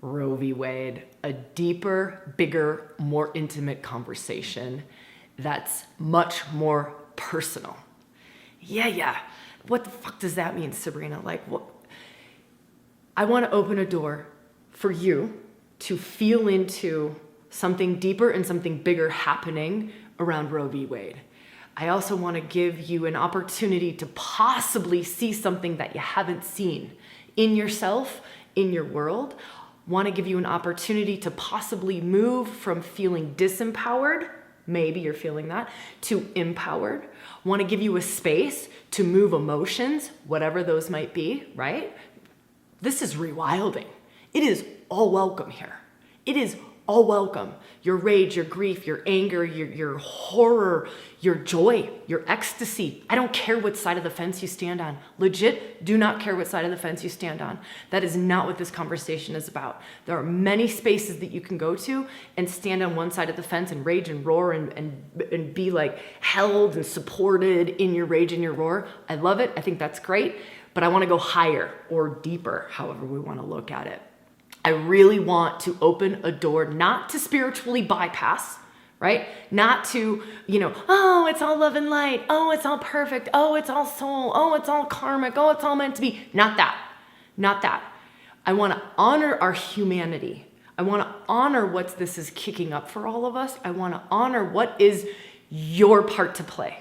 Roe v. Wade, a deeper, bigger, more intimate conversation that's much more personal. Yeah. What the fuck does that mean, Sabrina? Like, what? I want to open a door for you to feel into something deeper and something bigger happening around Roe v. Wade. I also want to give you an opportunity to possibly see something that you haven't seen in yourself, in your world. Want to give you an opportunity to possibly move from feeling disempowered, maybe you're feeling that, to empowered. Want to give you a space to move emotions, whatever those might be, right? This is rewilding. It is all welcome here. It is all welcome. Your rage, your grief, your anger, your horror, your joy, your ecstasy. I don't care what side of the fence you stand on. Legit, do not care what side of the fence you stand on. That is not what this conversation is about. There are many spaces that you can go to and stand on one side of the fence and rage and roar and be like held and supported in your rage and your roar. I love it. I think that's great. But I want to go higher or deeper, however we want to look at it. I really want to open a door, not to spiritually bypass, right? Not to, oh, it's all love and light. Oh, it's all perfect. Oh, it's all soul. Oh, it's all karmic. Oh, it's all meant to be. Not that. I want to honor our humanity. I want to honor what this is kicking up for all of us. I want to honor what is your part to play.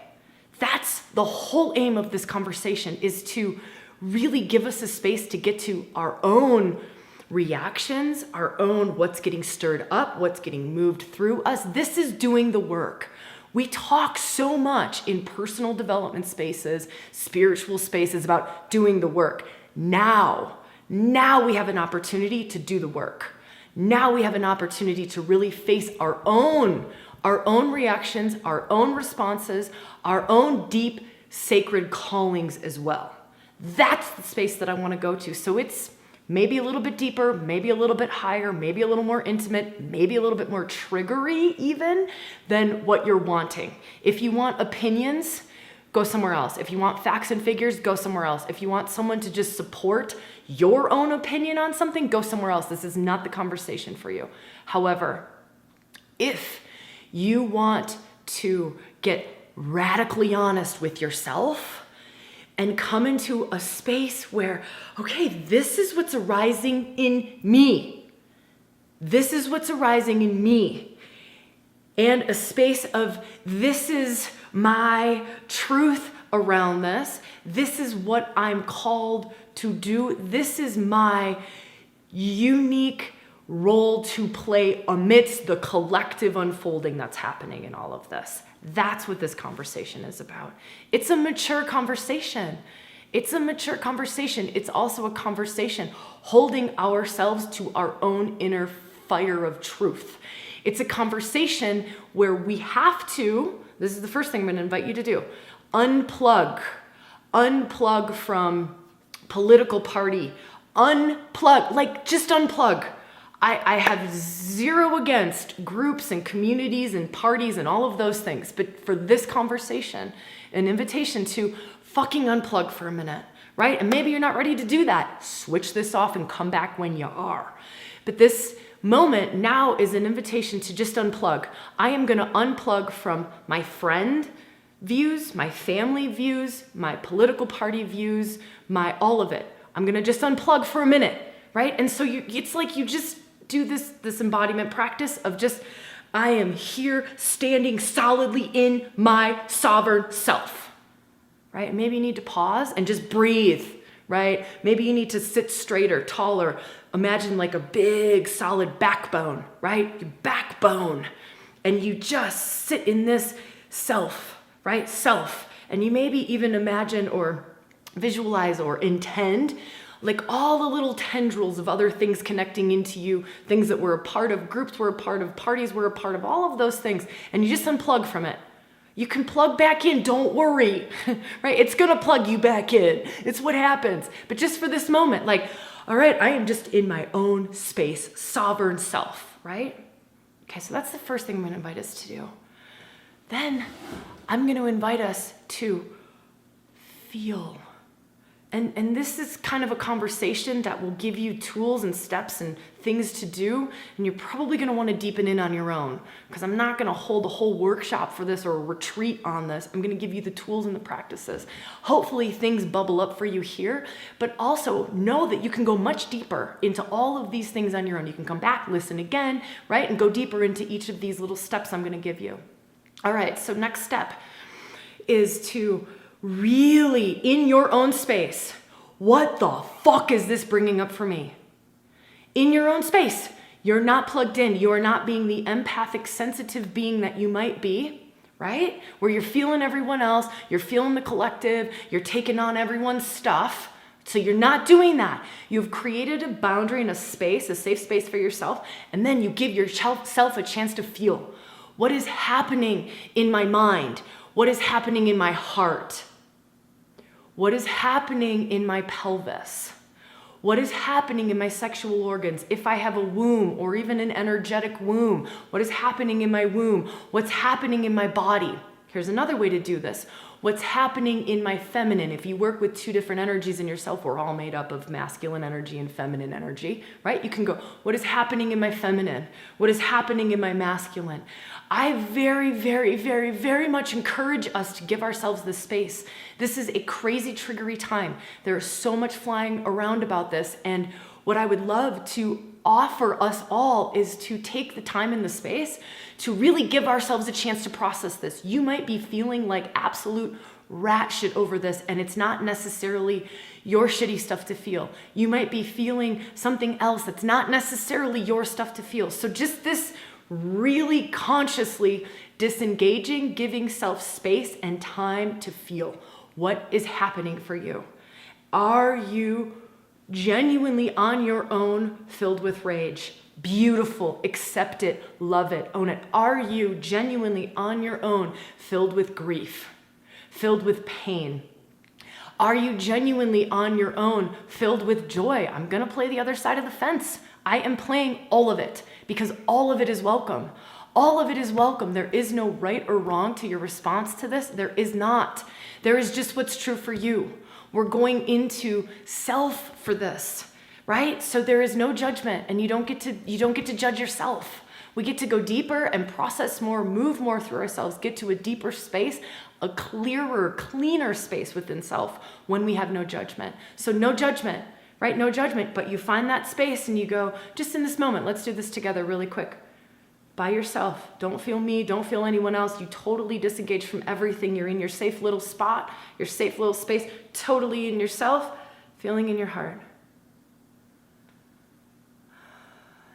That's the whole aim of this conversation, is to really give us a space to get to our own reactions, our own what's getting stirred up, what's getting moved through us. This is doing the work. We talk so much in personal development spaces, spiritual spaces about doing the work. Now we have an opportunity to do the work. Now we have an opportunity to really face our own reactions, our own responses, our own deep sacred callings as well. That's the space that I want to go to. So it's maybe a little bit deeper, maybe a little bit higher, maybe a little more intimate, maybe a little bit more triggery even than what you're wanting. If you want opinions, go somewhere else. If you want facts and figures, go somewhere else. If you want someone to just support your own opinion on something, go somewhere else. This is not the conversation for you. However, if you want to get radically honest with yourself, and come into a space where, okay, this is what's arising in me. This is what's arising in me. And a space of, this is my truth around this. This is what I'm called to do. This is my unique role to play amidst the collective unfolding that's happening in all of this. That's what this conversation is about. It's a mature conversation. It's also a conversation holding ourselves to our own inner fire of truth. It's a conversation where we have to, this is the first thing I'm going to invite you to do, unplug from political party, just unplug. I have zero against groups and communities and parties and all of those things. But for this conversation, an invitation to fucking unplug for a minute, right? And maybe you're not ready to do that. Switch this off and come back when you are. But this moment now is an invitation to just unplug. I am going to unplug from my friend views, my family views, my political party views, all of it. I'm going to just unplug for a minute, right? And so it's like you just do this embodiment practice of just, I am here standing solidly in my sovereign self, right? Maybe you need to pause and just breathe, right? Maybe you need to sit straighter, taller. Imagine like a big solid backbone, right? Your backbone. And you just sit in this self, right? Self. And you maybe even imagine or visualize or intend like all the little tendrils of other things connecting into you, things that we're a part of, groups we're a part of, parties we're a part of, all of those things. And you just unplug from it. You can plug back in, don't worry, right? It's gonna plug you back in. It's what happens. But just for this moment, like, all right, I am just in my own space, sovereign self, right? Okay, so that's the first thing I'm gonna invite us to do. Then I'm gonna invite us to feel And this is kind of a conversation that will give you tools and steps and things to do. And you're probably going to want to deepen in on your own, because I'm not going to hold a whole workshop for this or a retreat on this. I'm going to give you the tools and the practices. Hopefully things bubble up for you here, but also know that you can go much deeper into all of these things on your own. You can come back, listen again, right? And go deeper into each of these little steps I'm going to give you. All right, so next step is to really, in your own space, what the fuck is this bringing up for me? In your own space, you're not plugged in. You are not being the empathic, sensitive being that you might be, right? Where you're feeling everyone else, you're feeling the collective, you're taking on everyone's stuff. So you're not doing that. You've created a boundary and a space, a safe space for yourself, and then you give yourself a chance to feel. What is happening in my mind? What is happening in my heart? What is happening in my pelvis? What is happening in my sexual organs? If I have a womb or even an energetic womb, what is happening in my womb? What's happening in my body? Here's another way to do this. What's happening in my feminine? If you work with two different energies in yourself, we're all made up of masculine energy and feminine energy, right? You can go, what is happening in my feminine? What is happening in my masculine? I very, very, very, very much encourage us to give ourselves this space. This is a crazy, triggery time. There is so much flying around about this. And what I would love to offer us all is to take the time and the space to really give ourselves a chance to process this. You might be feeling like absolute rat shit over this, and it's not necessarily your shitty stuff to feel. You might be feeling something else that's not necessarily your stuff to feel. So just this really consciously disengaging, giving self space and time to feel what is happening for you. Are you genuinely on your own filled with rage? Beautiful, accept it, love it, own it. Are you genuinely on your own filled with grief, filled with pain? Are you genuinely on your own filled with joy? I'm gonna play the other side of the fence. I am playing all of it because all of it is welcome. All of it is welcome. There is no right or wrong to your response to this. There is not. There is just what's true for you. We're going into self for this, right? So there is no judgment, and you don't get to judge yourself. We get to go deeper and process more, move more through ourselves, get to a deeper space, a clearer, cleaner space within self when we have no judgment. So no judgment, right? No judgment, but you find that space and you go, just in this moment, let's do this together really quick. By yourself. Don't feel me, don't feel anyone else. You totally disengage from everything. You're in your safe little spot, your safe little space, totally in yourself, feeling in your heart.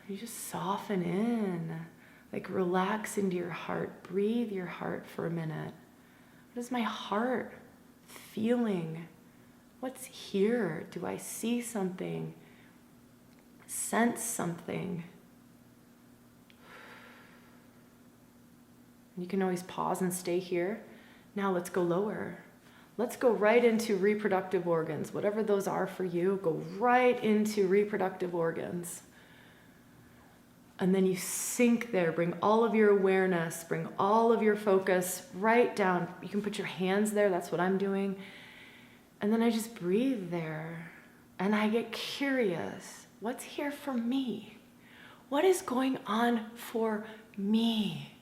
You just soften in, like relax into your heart. Breathe your heart for a minute. What is my heart feeling? What's here? Do I see something? Sense something? You can always pause and stay here. Now let's go lower. Let's go right into reproductive organs. Whatever those are for you, go right into reproductive organs. And then you sink there. Bring all of your awareness, bring all of your focus right down. You can put your hands there. That's what I'm doing. And then I just breathe there. And I get curious. What's here for me? What is going on for me?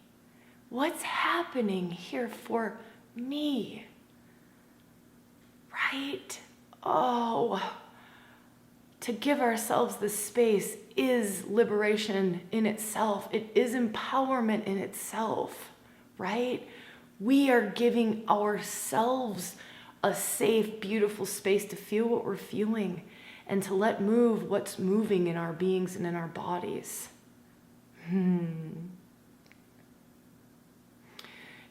What's happening here for me? Right? Oh, to give ourselves the space is liberation in itself. It is empowerment in itself, right? We are giving ourselves a safe, beautiful space to feel what we're feeling and to let move what's moving in our beings and in our bodies.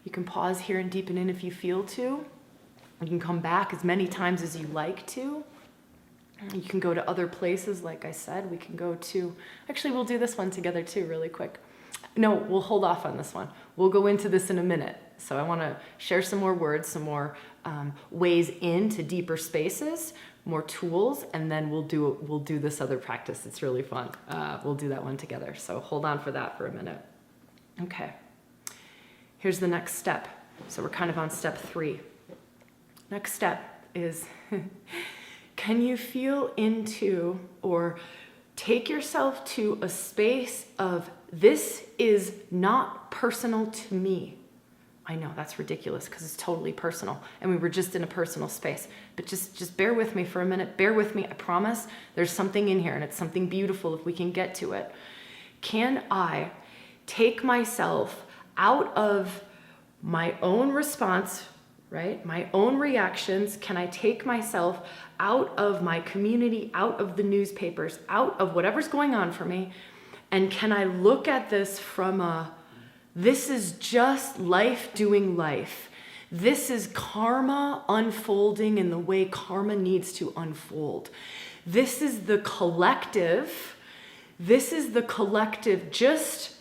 You can pause here and deepen in if you feel to. You can come back as many times as you like to. You can go to other places, like I said. We can go to, actually we'll do this one together too really quick. No, we'll hold off on this one. We'll go into this in a minute. So I want to share some more words, some more ways into deeper spaces, more tools, and then we'll do this other practice. It's really fun. We'll do that one together. So hold on for that for a minute. Okay. Here's the next step. So we're kind of on step 3. Next step is Can you feel into or take yourself to a space of, this is not personal to me? I know that's ridiculous because it's totally personal and we were just in a personal space, but just bear with me for a minute. Bear with me. I promise there's something in here and it's something beautiful if we can get to it. Can I take myself out of my own response, right? My own reactions? Can I take myself out of my community, out of the newspapers, out of whatever's going on for me? And can I look at this from this is just life doing life. This is karma unfolding in the way karma needs to unfold. This is the collective. This is the collective just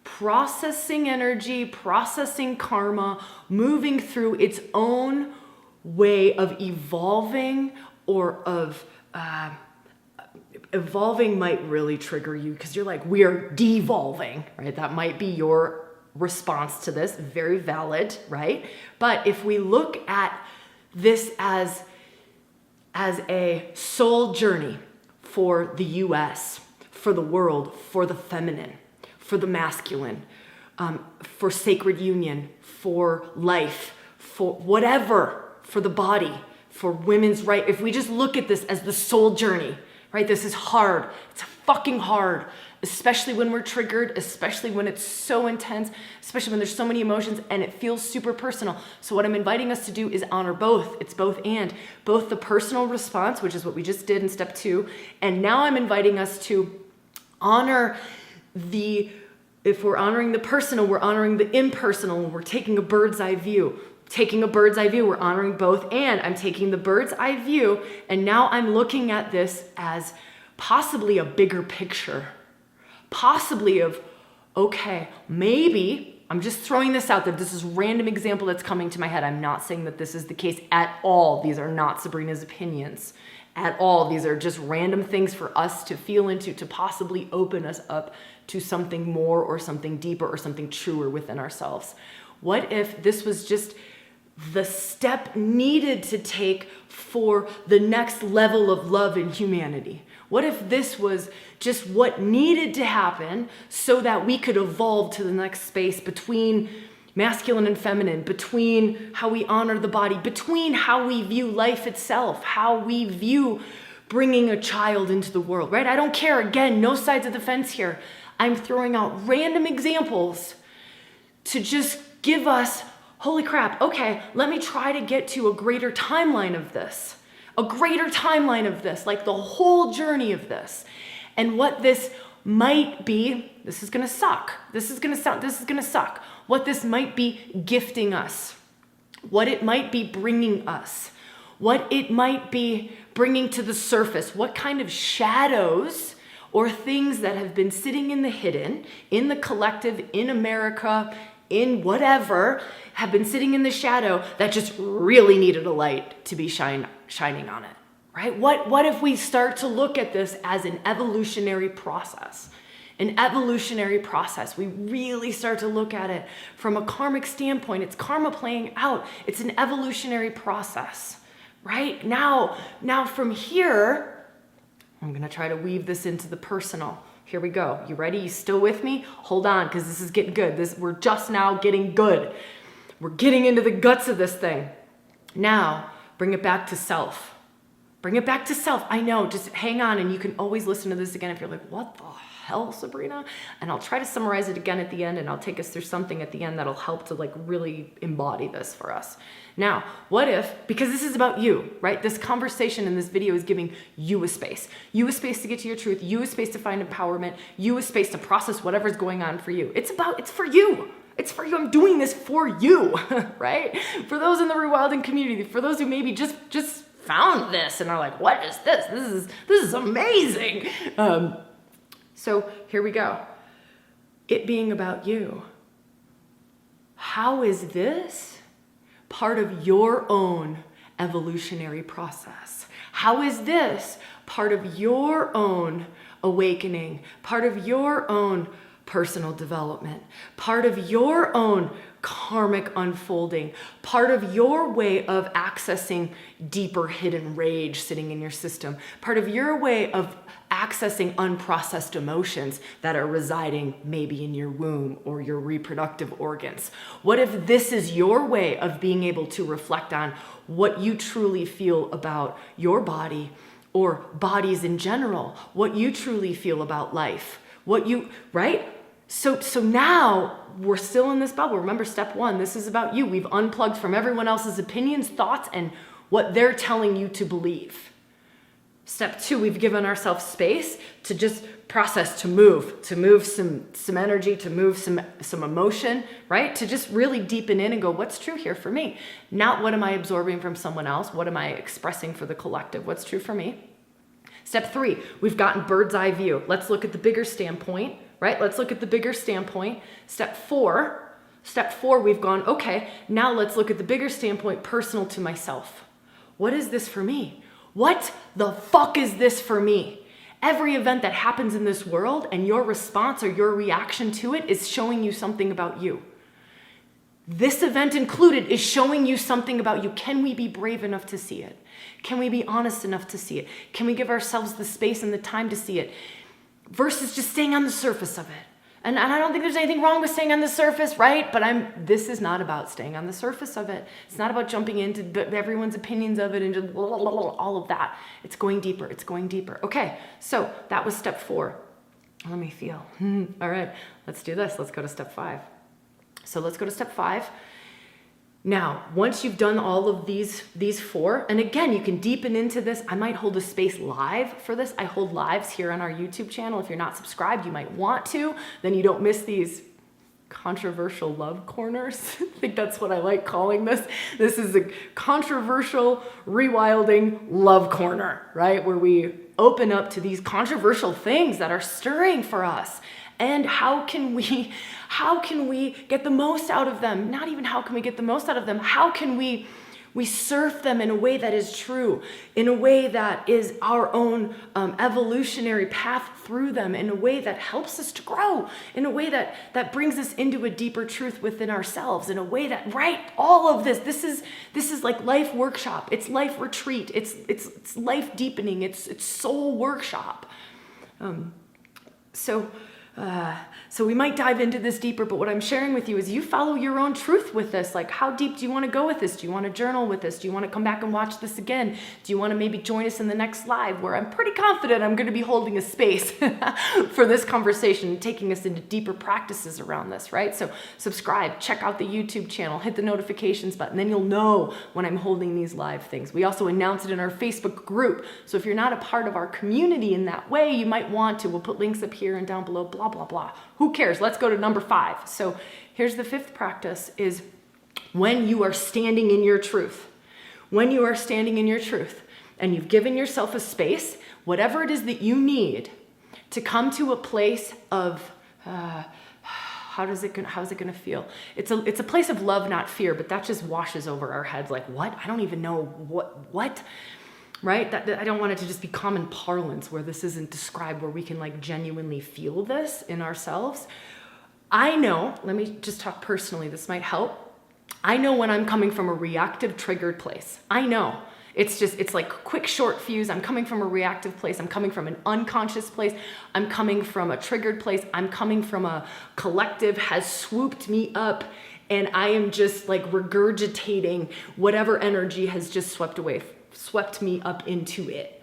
processing energy, processing karma, moving through its own way of evolving, or of evolving might really trigger you because you're like, we are devolving, right? That might be your response to this. Very valid, right? But if we look at this as a soul journey for the US, for the world, for the feminine, for the masculine, for sacred union, for life, for whatever, for the body, for women's right. If we just look at this as the soul journey, right? This is hard. It's fucking hard, especially when we're triggered, especially when it's so intense, especially when there's so many emotions and it feels super personal. So what I'm inviting us to do is honor both. It's both and. Both the personal response, which is what we just did in step 2, and now I'm inviting us to honor if we're honoring the personal, we're honoring the impersonal, and we're taking a bird's eye view. Taking a bird's eye view, we're honoring both, and I'm taking the bird's eye view, and now I'm looking at this as possibly a bigger picture. Possibly of, okay, maybe, I'm just throwing this out there. This is a random example that's coming to my head. I'm not saying that this is the case at all. These are not Sabrina's opinions at all. These are just random things for us to feel into, to possibly open us up to something more or something deeper or something truer within ourselves. What if this was just the step needed to take for the next level of love in humanity? What if this was just what needed to happen so that we could evolve to the next space between masculine and feminine, between how we honor the body, between how we view life itself, how we view bringing a child into the world, right? I don't care. Again, no sides of the fence here. I'm throwing out random examples to just give us, holy crap, okay, let me try to get to a greater timeline of this. A greater timeline of this, like the whole journey of this. And what this might be, this is gonna suck. This is gonna suck. What this might be gifting us. What it might be bringing us. What it might be bringing to the surface. What kind of shadows or things that have been sitting in the hidden, in the collective, in America, in whatever, have been sitting in the shadow that just really needed a light to be shining on it, right? What if we start to look at this as an evolutionary process? An evolutionary process. We really start to look at it from a karmic standpoint. It's karma playing out. It's an evolutionary process, right? Now from here, I'm gonna try to weave this into the personal. Here we go. You ready? You still with me? Hold on, because this is getting good. We're just now getting good. We're getting into the guts of this thing. Now, bring it back to self. Bring it back to self. I know, just hang on, and you can always listen to this again if you're like, what the hell, Sabrina? And I'll try to summarize it again at the end, and I'll take us through something at the end that'll help to like really embody this for us. Now, what if, because this is about you, right? This conversation in this video is giving you a space. You a space to get to your truth. You a space to find empowerment. You a space to process whatever's going on for you. It's for you. It's for you. I'm doing this for you, right? For those in the ReWilding community, for those who maybe just found this and are like, what is this? This is amazing. So here we go. It being about you. How is this part of your own evolutionary process? How is this part of your own awakening, part of your own personal development, part of your own karmic unfolding, part of your way of accessing deeper hidden rage sitting in your system, part of your way of accessing unprocessed emotions that are residing maybe in your womb or your reproductive organs. What if this is your way of being able to reflect on what you truly feel about your body or bodies in general, what you truly feel about life, right? So now we're still in this bubble. Remember, step one, this is about you. We've unplugged from everyone else's opinions, thoughts, and what they're telling you to believe. Step two, we've given ourselves space to just process, to move some energy, to move some emotion, right? To just really deepen in and go, what's true here for me? Not what am I absorbing from someone else? What am I expressing for the collective? What's true for me? Step three, we've gotten bird's eye view. Let's look at the bigger standpoint, right? Let's look at the bigger standpoint. Step four, we've gone, okay, now let's look at the bigger standpoint, personal to myself. What is this for me? What the fuck is this for me? Every event that happens in this world and your response or your reaction to it is showing you something about you. This event included is showing you something about you. Can we be brave enough to see it? Can we be honest enough to see it? Can we give ourselves the space and the time to see it versus just staying on the surface of it? And I don't think there's anything wrong with staying on the surface, right? But this is not about staying on the surface of it. It's not about jumping into everyone's opinions of it and just all of that. It's going deeper. It's going deeper. Okay, so that was step four. Let me feel. All right, let's do this. Let's go to step five. So let's go to step five. Now, once you've done all of these four, and again, you can deepen into this. I might hold a space live for this. I hold lives here on our YouTube channel. If you're not subscribed, you might want to. Then you don't miss these controversial love corners. I think that's what I like calling this. This is a controversial, rewilding love corner, right? Where we open up to these controversial things that are stirring for us. And how can we get the most out of them? Not even how can we get the most out of them? How can we surf them in a way that is true, in a way that is our own evolutionary path through them, in a way that helps us to grow, in a way that brings us into a deeper truth within ourselves, in a way that, right, all of this is like life workshop. It's life retreat. It's life deepening. It's soul workshop. So we might dive into this deeper, but what I'm sharing with you is you follow your own truth with this. Like, how deep do you want to go with this? Do you want to journal with this? Do you want to come back and watch this again? Do you want to maybe join us in the next live where I'm pretty confident I'm going to be holding a space for this conversation, taking us into deeper practices around this, right? So subscribe, check out the YouTube channel, hit the notifications button, then you'll know when I'm holding these live things. We also announce it in our Facebook group. So if you're not a part of our community in that way, you might want to. We'll put links up here and down below, blah, blah, blah. Who cares? Let's go to number 5. So here's the 5th practice is when you are standing in your truth. When you are standing in your truth and you've given yourself a space, whatever it is that you need to come to a place of, how's it gonna feel? It's a place of love, not fear, but that just washes over our heads like, what? I don't even know what? Right? That I don't want it to just be common parlance where this isn't described, where we can like genuinely feel this in ourselves. I know, let me just talk personally, this might help. I know when I'm coming from a reactive, triggered place. I know. It's like quick, short fuse. I'm coming from a reactive place. I'm coming from an unconscious place. I'm coming from a triggered place. I'm coming from a collective has swooped me up and I am just like regurgitating whatever energy has just swept me up into it.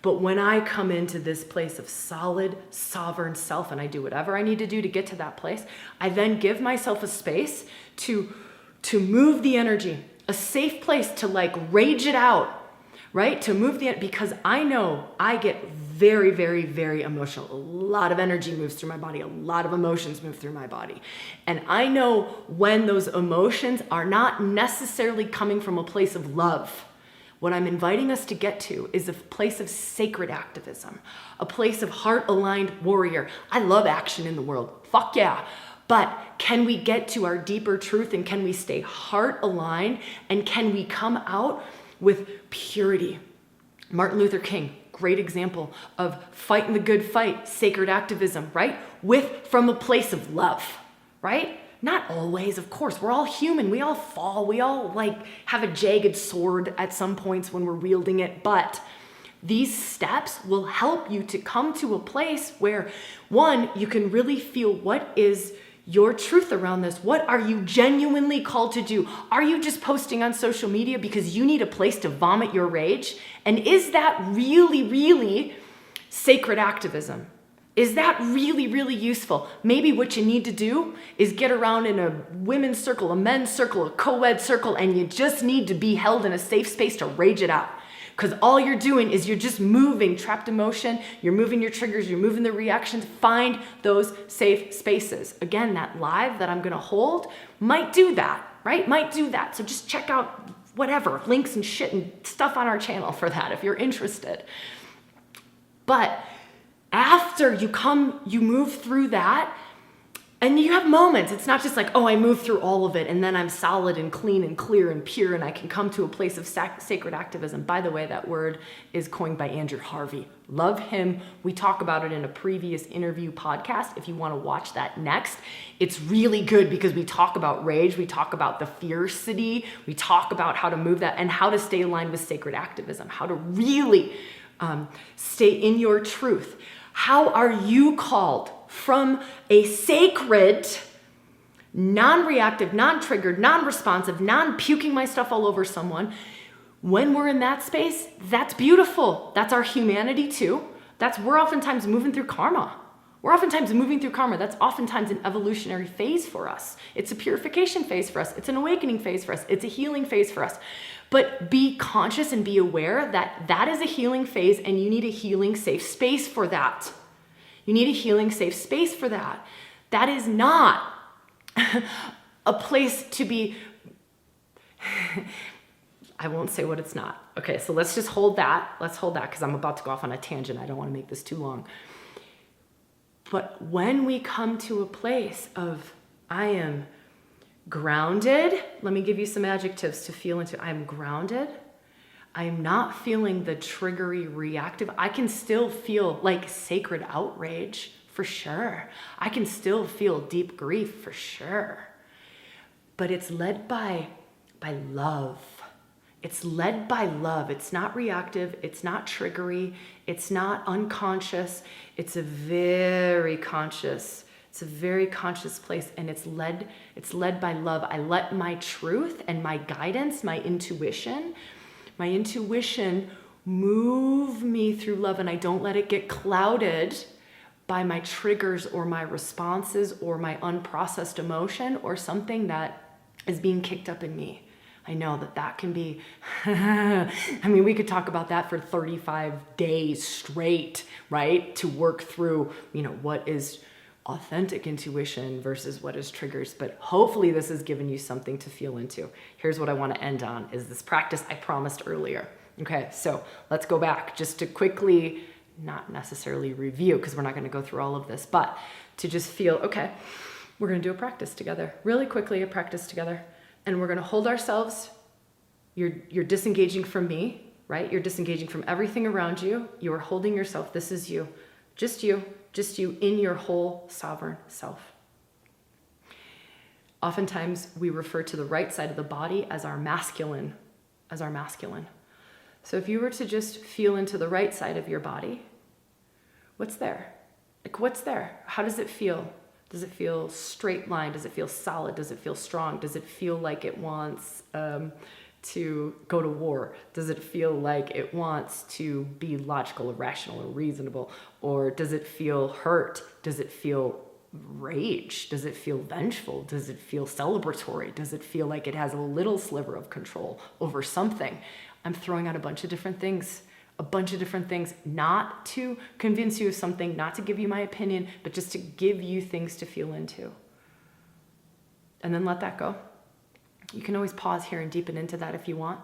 But when I come into this place of solid, sovereign self, and I do whatever I need to do to get to that place, I then give myself a space to move the energy, a safe place to like rage it out, right? To move because I know I get very, very, very emotional. A lot of energy moves through my body. A lot of emotions move through my body. And I know when those emotions are not necessarily coming from a place of love. What I'm inviting us to get to is a place of sacred activism, a place of heart-aligned warrior. I love action in the world. Fuck yeah. But can we get to our deeper truth and can we stay heart-aligned and can we come out with purity? Martin Luther King, great example of fighting the good fight, sacred activism, right? From a place of love, right? Not always, of course. We're all human. We all fall. We all have a jagged sword at some points when we're wielding it. But these steps will help you to come to a place where, one, you can really feel what is your truth around this. What are you genuinely called to do? Are you just posting on social media because you need a place to vomit your rage? And is that really, really sacred activism? Is that really, really useful? Maybe what you need to do is get around in a women's circle, a men's circle, a co-ed circle, and you just need to be held in a safe space to rage it out. Because all you're doing is you're just moving trapped emotion, you're moving your triggers, you're moving the reactions. Find those safe spaces. Again, that live that I'm gonna hold might do that, right? Might do that. So just check out whatever, links and shit and stuff on our channel for that if you're interested. But after you move through that, and you have moments. It's not just like, oh, I moved through all of it and then I'm solid and clean and clear and pure and I can come to a place of sacred activism. By the way, that word is coined by Andrew Harvey. Love him. We talk about it in a previous interview podcast. If you want to watch that next, it's really good because we talk about rage. We talk about the fiercity. We talk about how to move that and how to stay aligned with sacred activism, how to really stay in your truth. How are you called from a sacred, non-reactive, non-triggered, non-responsive, non-puking my stuff all over someone? When we're in that space, that's beautiful. That's our humanity too. We're oftentimes moving through karma. That's oftentimes an evolutionary phase for us. It's a purification phase for us. It's an awakening phase for us. It's a healing phase for us. But be conscious and be aware that that is a healing phase and you need a healing safe space for that. That is not a place to be, I won't say what it's not. Okay, so let's just hold that. Let's hold that because I'm about to go off on a tangent. I don't want to make this too long. But when we come to a place of, I am grounded, let me give you some adjectives to feel into. I am grounded. I am not feeling the triggery reactive. I can still feel like sacred outrage for sure. I can still feel deep grief for sure. But it's led by love. It's led by love. It's not reactive. It's not triggery. It's not unconscious. It's a very conscious place, and it's led by love. I let my truth and my guidance, my intuition move me through love, and I don't let it get clouded by my triggers or my responses or my unprocessed emotion or something that is being kicked up in me. I know that can be, we could talk about that for 35 days straight, right? To work through, what is authentic intuition versus what is triggers. But hopefully this has given you something to feel into. Here's what I want to end on is this practice I promised earlier. Okay, so let's go back just to quickly, not necessarily review because we're not going to go through all of this, but to just feel, okay, we're going to do a practice together, really quickly, a practice together. And we're going to hold ourselves. You're disengaging from me, right? You're disengaging from everything around you. You are holding yourself. This is you, just you in your whole sovereign self. Oftentimes we refer to the right side of the body as our masculine. So if you were to just feel into the right side of your body, what's there? What's there? How does it feel? Does it feel straight line? Does it feel solid? Does it feel strong? Does it feel like it wants to go to war? Does it feel like it wants to be logical or rational or reasonable? Or does it feel hurt? Does it feel rage? Does it feel vengeful? Does it feel celebratory? Does it feel like it has a little sliver of control over something? I'm throwing out a bunch of different things, not to convince you of something, not to give you my opinion, but just to give you things to feel into. And then let that go. You can always pause here and deepen into that if you want.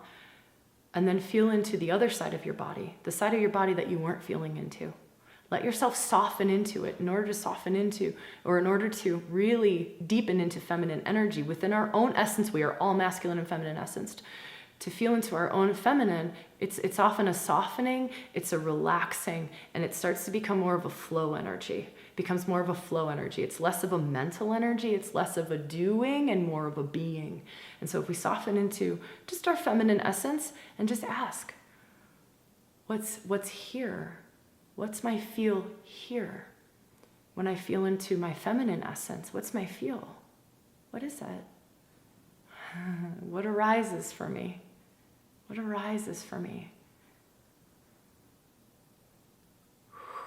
And then feel into the other side of your body, the side of your body that you weren't feeling into. Let yourself soften into it in order to really deepen into feminine energy. Within our own essence, we are all masculine and feminine essenced. to feel into our own feminine, it's often a softening, it's a relaxing, and it starts to become more of a flow energy. It becomes more of a flow energy. It's less of a mental energy, it's less of a doing and more of a being. And so if we soften into just our feminine essence and just ask, what's here? What's my feel here? When I feel into my feminine essence, what's my feel? What is it? What arises for me? What arises for me?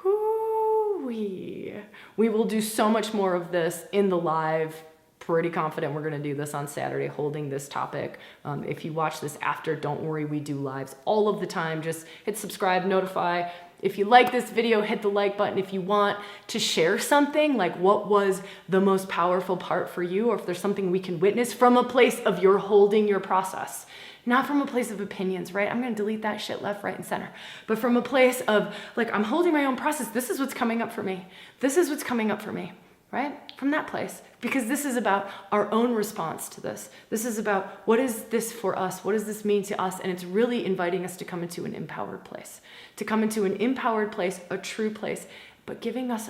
Whoo-wee. We will do so much more of this in the live. Pretty confident we're going to do this on Saturday, holding this topic. If you watch this after, don't worry, we do lives all of the time. Just hit subscribe, notify. If you like this video, hit the like button. If you want to share something, like what was the most powerful part for you, or if there's something we can witness from a place of your holding your process, not from a place of opinions, right? I'm going to delete that shit left, right, and center. But from a place of, like, I'm holding my own process. This is what's coming up for me. This is what's coming up for me, right? From that place. Because this is about our own response to this. This is about, what is this for us? What does this mean to us? And it's really inviting us to come into an empowered place. To come into an empowered place, a true place, but giving us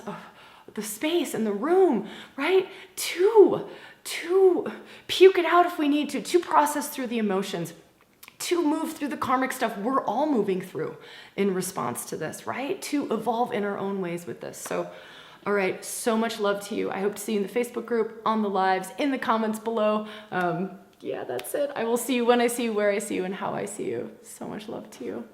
the space and the room, right? To puke it out if we need to process through the emotions, to move through the karmic stuff we're all moving through in response to this, right? To evolve in our own ways with this. So, all right, so much love to you. I hope to see you in the Facebook group, on the lives, in the comments below. Yeah, that's it. I will see you when I see you, where I see you, and how I see you. So much love to you.